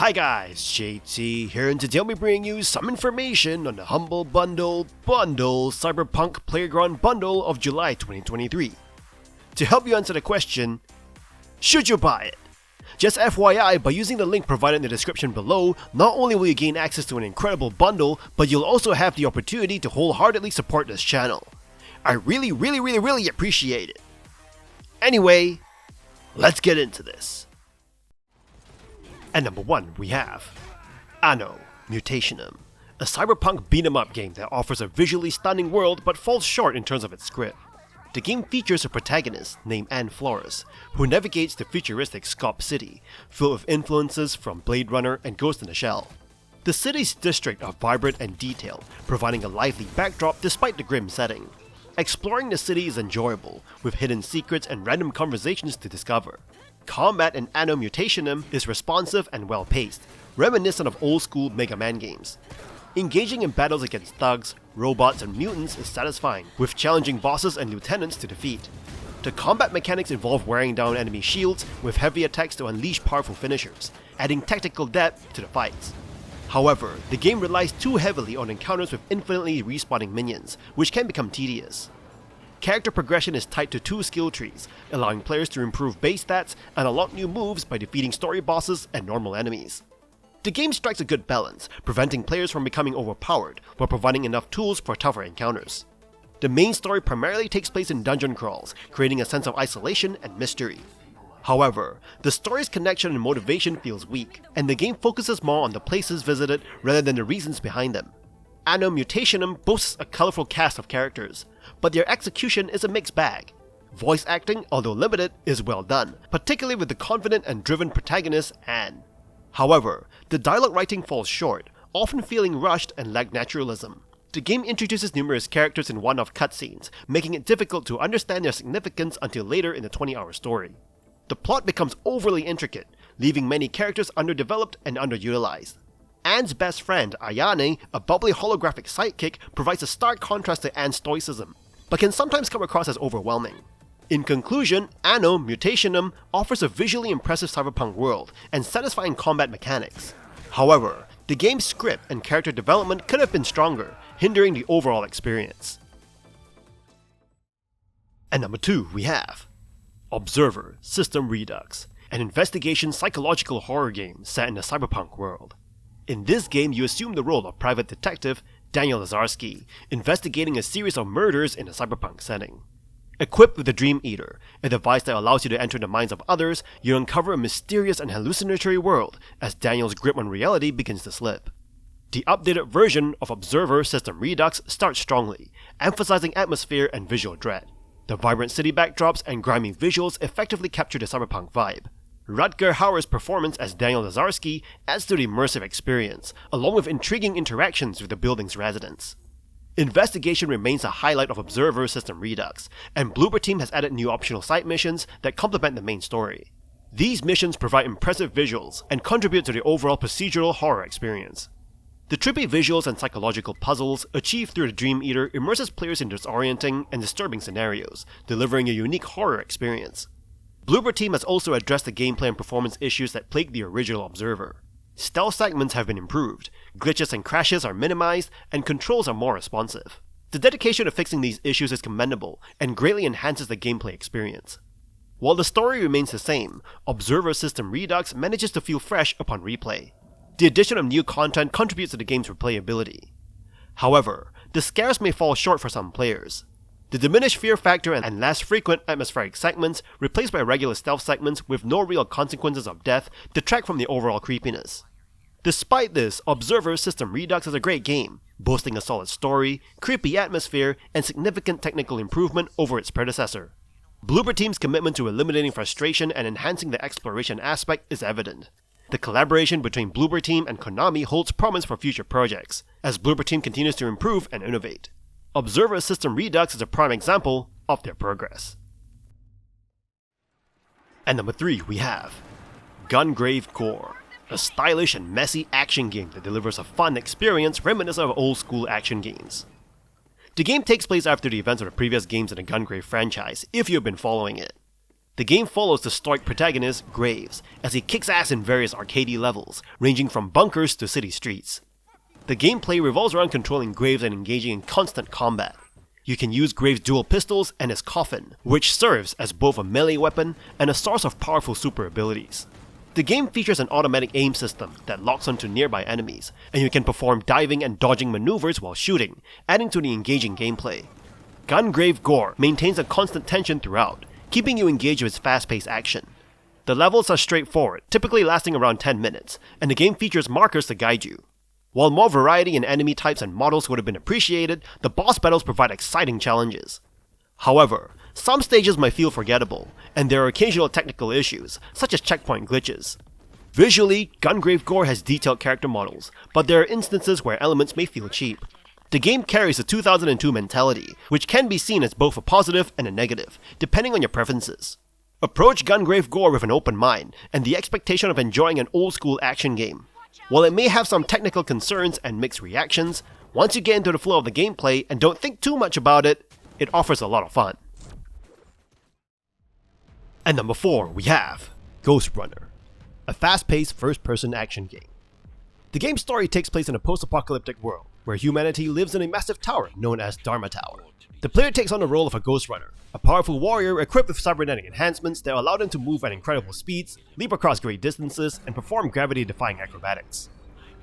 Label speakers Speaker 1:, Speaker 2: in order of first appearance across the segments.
Speaker 1: Hi guys, JT here, and today I'll be bringing you some information on the Humble Bundle Cyberpunk Playground Bundle of July 2023. To help you answer the question, should you buy it? Just FYI, by using the link provided in the description below, not only will you gain access to an incredible bundle, but you'll also have the opportunity to wholeheartedly support this channel. I really appreciate it. Anyway, let's get into this. At number 1, we have ANNO, Mutationem, a cyberpunk beat-em-up game that offers a visually stunning world but falls short in terms of its script. The game features a protagonist named Anne Flores, who navigates the futuristic Scop City, filled with influences from Blade Runner and Ghost in the Shell. The city's districts are vibrant and detailed, providing a lively backdrop despite the grim setting. Exploring the city is enjoyable, with hidden secrets and random conversations to discover. Combat in ANNO Mutationem is responsive and well-paced, reminiscent of old-school Mega Man games. Engaging in battles against thugs, robots, and mutants is satisfying, with challenging bosses and lieutenants to defeat. The combat mechanics involve wearing down enemy shields with heavy attacks to unleash powerful finishers, adding tactical depth to the fights. However, the game relies too heavily on encounters with infinitely respawning minions, which can become tedious. Character progression is tied to 2 skill trees, allowing players to improve base stats and unlock new moves by defeating story bosses and normal enemies. The game strikes a good balance, preventing players from becoming overpowered, while providing enough tools for tougher encounters. The main story primarily takes place in dungeon crawls, creating a sense of isolation and mystery. However, the story's connection and motivation feels weak, and the game focuses more on the places visited rather than the reasons behind them. ANNO Mutationem boasts a colorful cast of characters, but their execution is a mixed bag. Voice acting, although limited, is well done, particularly with the confident and driven protagonist Anne. However, the dialogue writing falls short, often feeling rushed and lack naturalism. The game introduces numerous characters in one-off cutscenes, making it difficult to understand their significance until later in the 20-hour story. The plot becomes overly intricate, leaving many characters underdeveloped and underutilized. Anne's best friend, Ayane, a bubbly holographic sidekick, provides a stark contrast to Anne's stoicism, but can sometimes come across as overwhelming. In conclusion, ANNO Mutationem offers a visually impressive cyberpunk world and satisfying combat mechanics. However, the game's script and character development could have been stronger, hindering the overall experience. At number 2, we have Observer System Redux, an investigation psychological horror game set in the cyberpunk world. In this game, you assume the role of private detective Daniel Lazarski, investigating a series of murders in a cyberpunk setting. Equipped with the Dream Eater, a device that allows you to enter the minds of others, you uncover a mysterious and hallucinatory world as Daniel's grip on reality begins to slip. The updated version of Observer System Redux starts strongly, emphasizing atmosphere and visual dread. The vibrant city backdrops and grimy visuals effectively capture the cyberpunk vibe. Rutger Hauer's performance as Daniel Lazarski adds to the immersive experience, along with intriguing interactions with the building's residents. Investigation remains a highlight of Observer System Redux, and Bloober Team has added new optional side missions that complement the main story. These missions provide impressive visuals and contribute to the overall procedural horror experience. The trippy visuals and psychological puzzles achieved through the Dream Eater immerses players in disorienting and disturbing scenarios, delivering a unique horror experience. Bloober Team has also addressed the gameplay and performance issues that plagued the original Observer. Stealth segments have been improved, glitches and crashes are minimized, and controls are more responsive. The dedication to fixing these issues is commendable and greatly enhances the gameplay experience. While the story remains the same, Observer System Redux manages to feel fresh upon replay. The addition of new content contributes to the game's replayability. However, the scares may fall short for some players. The diminished fear factor and less frequent atmospheric segments, replaced by regular stealth segments with no real consequences of death, detract from the overall creepiness. Despite this, Observer System Redux is a great game, boasting a solid story, creepy atmosphere, and significant technical improvement over its predecessor. Bloober Team's commitment to eliminating frustration and enhancing the exploration aspect is evident. The collaboration between Bloober Team and Konami holds promise for future projects, as Bloober Team continues to improve and innovate. Observer System Redux is a prime example of their progress. At number 3, we have Gungrave G.O.R.E, a stylish and messy action game that delivers a fun experience reminiscent of old school action games. The game takes place after the events of the previous games in the Gungrave franchise, if you have been following it. The game follows the stoic protagonist, Graves, as he kicks ass in various arcade levels, ranging from bunkers to city streets. The gameplay revolves around controlling Graves and engaging in constant combat. You can use Graves' dual pistols and his coffin, which serves as both a melee weapon and a source of powerful super abilities. The game features an automatic aim system that locks onto nearby enemies, and you can perform diving and dodging maneuvers while shooting, adding to the engaging gameplay. Gungrave G.O.R.E maintains a constant tension throughout, keeping you engaged with fast-paced action. The levels are straightforward, typically lasting around 10 minutes, and the game features markers to guide you. While more variety in enemy types and models would have been appreciated, the boss battles provide exciting challenges. However, some stages might feel forgettable, and there are occasional technical issues, such as checkpoint glitches. Visually, Gungrave G.O.R.E has detailed character models, but there are instances where elements may feel cheap. The game carries a 2002 mentality, which can be seen as both a positive and a negative, depending on your preferences. Approach Gungrave G.O.R.E with an open mind, and the expectation of enjoying an old-school action game. While it may have some technical concerns and mixed reactions, once you get into the flow of the gameplay and don't think too much about it, it offers a lot of fun. And number 4, we have Ghostrunner, a fast-paced first-person action game. The game's story takes place in a post-apocalyptic world, where humanity lives in a massive tower known as Dharma Tower. The player takes on the role of a Ghostrunner, a powerful warrior equipped with cybernetic enhancements that allow them to move at incredible speeds, leap across great distances, and perform gravity-defying acrobatics.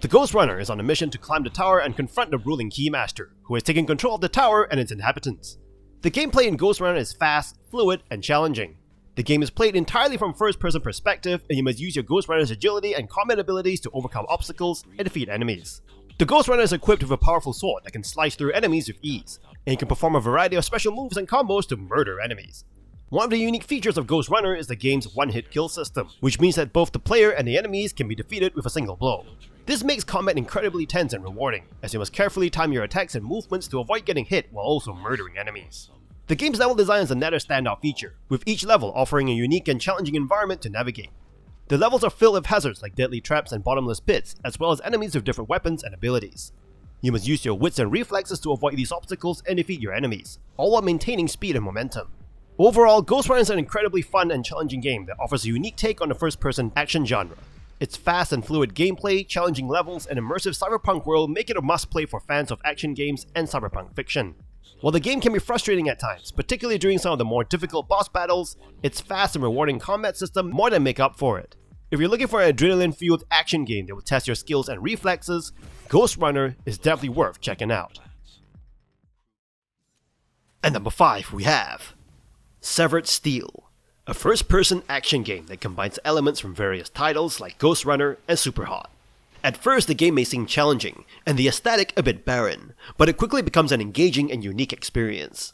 Speaker 1: The Ghostrunner is on a mission to climb the tower and confront the ruling Keymaster, who has taken control of the tower and its inhabitants. The gameplay in Ghostrunner is fast, fluid, and challenging. The game is played entirely from first-person perspective, and you must use your Ghostrunner's agility and combat abilities to overcome obstacles and defeat enemies. The Ghostrunner is equipped with a powerful sword that can slice through enemies with ease, and you can perform a variety of special moves and combos to murder enemies. One of the unique features of Ghostrunner is the game's one-hit kill system, which means that both the player and the enemies can be defeated with a single blow. This makes combat incredibly tense and rewarding, as you must carefully time your attacks and movements to avoid getting hit while also murdering enemies. The game's level design is another standout feature, with each level offering a unique and challenging environment to navigate. The levels are filled with hazards like deadly traps and bottomless pits, as well as enemies with different weapons and abilities. You must use your wits and reflexes to avoid these obstacles and defeat your enemies, all while maintaining speed and momentum. Overall, Ghostrunner is an incredibly fun and challenging game that offers a unique take on the first-person action genre. Its fast and fluid gameplay, challenging levels, and immersive cyberpunk world make it a must-play for fans of action games and cyberpunk fiction. While the game can be frustrating at times, particularly during some of the more difficult boss battles, its fast and rewarding combat system more than make up for it. If you're looking for an adrenaline-fueled action game that will test your skills and reflexes, Ghostrunner is definitely worth checking out. And number 5, we have Severed Steel, a first-person action game that combines elements from various titles like Ghostrunner and Superhot. At first, the game may seem challenging, and the aesthetic a bit barren, but it quickly becomes an engaging and unique experience.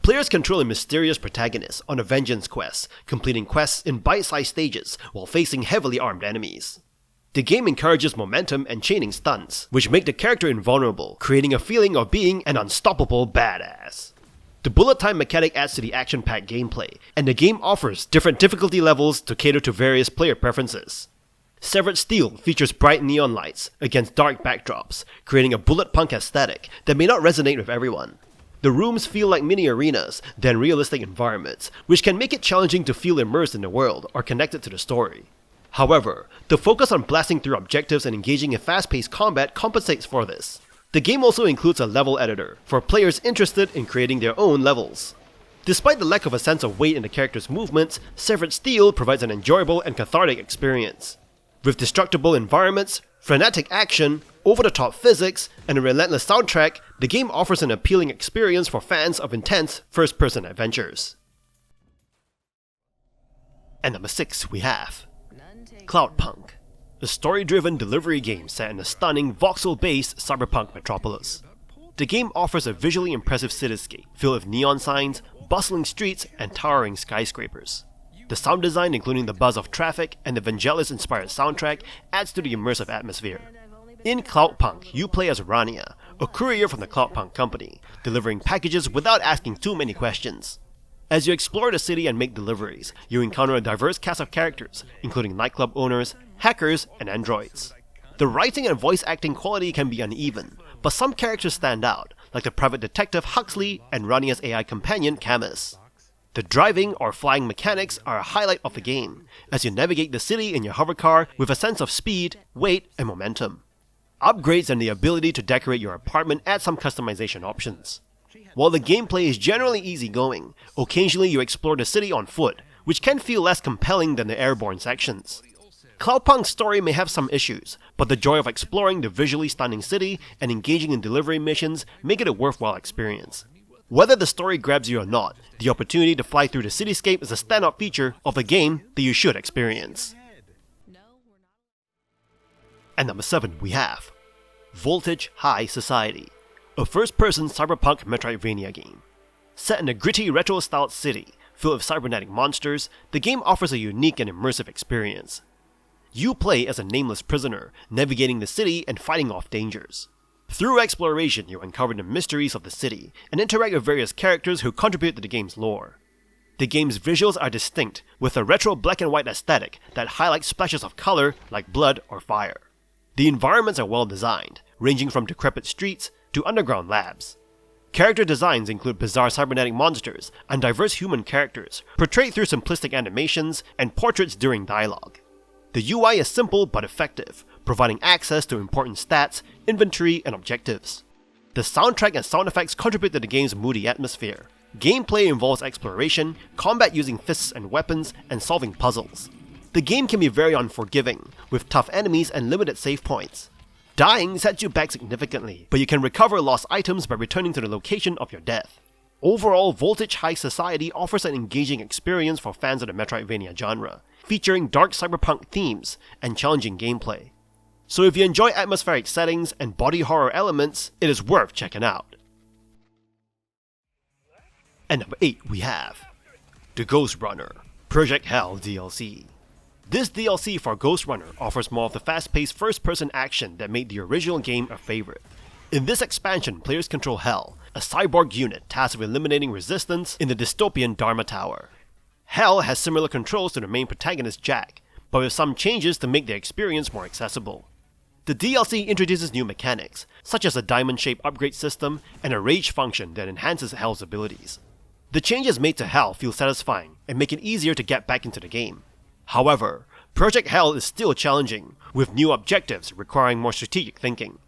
Speaker 1: Players control a mysterious protagonist on a vengeance quest, completing quests in bite-sized stages while facing heavily armed enemies. The game encourages momentum and chaining stunts, which make the character invulnerable, creating a feeling of being an unstoppable badass. The bullet time mechanic adds to the action-packed gameplay, and the game offers different difficulty levels to cater to various player preferences. Severed Steel features bright neon lights against dark backdrops, creating a bullet punk aesthetic that may not resonate with everyone. The rooms feel like mini arenas than realistic environments, which can make it challenging to feel immersed in the world or connected to the story. However, the focus on blasting through objectives and engaging in fast-paced combat compensates for this. The game also includes a level editor for players interested in creating their own levels. Despite the lack of a sense of weight in the character's movements, Severed Steel provides an enjoyable and cathartic experience. With destructible environments, frenetic action, over-the-top physics, and a relentless soundtrack, the game offers an appealing experience for fans of intense first-person adventures. And number 6, we have Cloudpunk, a story-driven delivery game set in a stunning voxel-based cyberpunk metropolis. The game offers a visually impressive cityscape filled with neon signs, bustling streets, and towering skyscrapers. The sound design, including the buzz of traffic and the Vangelis-inspired soundtrack, adds to the immersive atmosphere. In Cloudpunk, you play as Rania, a courier from the Cloudpunk company, delivering packages without asking too many questions. As you explore the city and make deliveries, you encounter a diverse cast of characters, including nightclub owners, hackers, and androids. The writing and voice acting quality can be uneven, but some characters stand out, like the private detective Huxley and Rania's AI companion Camus. The driving or flying mechanics are a highlight of the game, as you navigate the city in your hover car with a sense of speed, weight, and momentum. Upgrades and the ability to decorate your apartment add some customization options. While the gameplay is generally easygoing, occasionally you explore the city on foot, which can feel less compelling than the airborne sections. Cloudpunk's story may have some issues, but the joy of exploring the visually stunning city and engaging in delivery missions make it a worthwhile experience. Whether the story grabs you or not, the opportunity to fly through the cityscape is a standout feature of the game that you should experience. And number 7 we have Voltage High Society, a first-person cyberpunk Metroidvania game. Set in a gritty retro-styled city filled with cybernetic monsters, the game offers a unique and immersive experience. You play as a nameless prisoner, navigating the city and fighting off dangers. Through exploration, you uncover the mysteries of the city and interact with various characters who contribute to the game's lore. The game's visuals are distinct, with a retro black and white aesthetic that highlights splashes of color like blood or fire. The environments are well designed, ranging from decrepit streets to underground labs. Character designs include bizarre cybernetic monsters and diverse human characters, portrayed through simplistic animations and portraits during dialogue. The UI is simple but effective, providing access to important stats, inventory, and objectives. The soundtrack and sound effects contribute to the game's moody atmosphere. Gameplay involves exploration, combat using fists and weapons, and solving puzzles. The game can be very unforgiving, with tough enemies and limited save points. Dying sets you back significantly, but you can recover lost items by returning to the location of your death. Overall, Voltage High Society offers an engaging experience for fans of the Metroidvania genre, featuring dark cyberpunk themes and challenging gameplay. So if you enjoy atmospheric settings and body horror elements, it is worth checking out. And number 8 we have the Ghostrunner Project Hell DLC. This DLC for Ghostrunner offers more of the fast-paced first-person action that made the original game a favorite. In this expansion, players control Hell, a cyborg unit tasked with eliminating resistance in the dystopian Dharma Tower. Hell has similar controls to the main protagonist Jack, but with some changes to make the experience more accessible. The DLC introduces new mechanics, such as a diamond-shaped upgrade system and a rage function that enhances Hell's abilities. The changes made to Hell feel satisfying and make it easier to get back into the game. However, Project Hell is still challenging, with new objectives requiring more strategic thinking.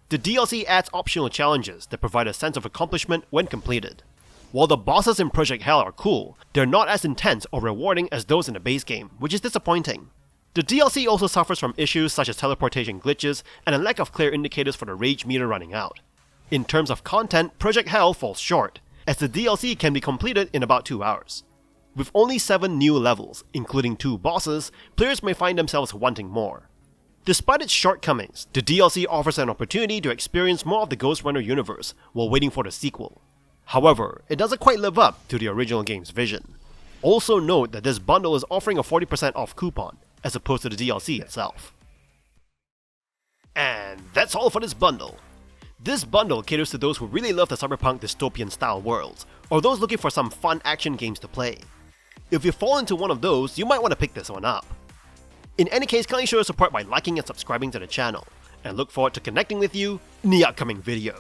Speaker 1: The DLC adds optional challenges that provide a sense of accomplishment when completed. While the bosses in Project Hell are cool, they're not as intense or rewarding as those in the base game, which is disappointing. The DLC also suffers from issues such as teleportation glitches and a lack of clear indicators for the rage meter running out. In terms of content, Project Hell falls short, as the DLC can be completed in about 2 hours. With only 7 new levels, including 2 bosses, players may find themselves wanting more. Despite its shortcomings, the DLC offers an opportunity to experience more of the Ghostrunner universe while waiting for the sequel. However, it doesn't quite live up to the original game's vision. Also note that this bundle is offering a 40% off coupon, as opposed to the DLC itself. And that's all for this bundle. This bundle caters to those who really love the cyberpunk dystopian style worlds, or those looking for some fun action games to play. If you fall into one of those, you might want to pick this one up. In any case, kindly show your support by liking and subscribing to the channel, and look forward to connecting with you in the upcoming video.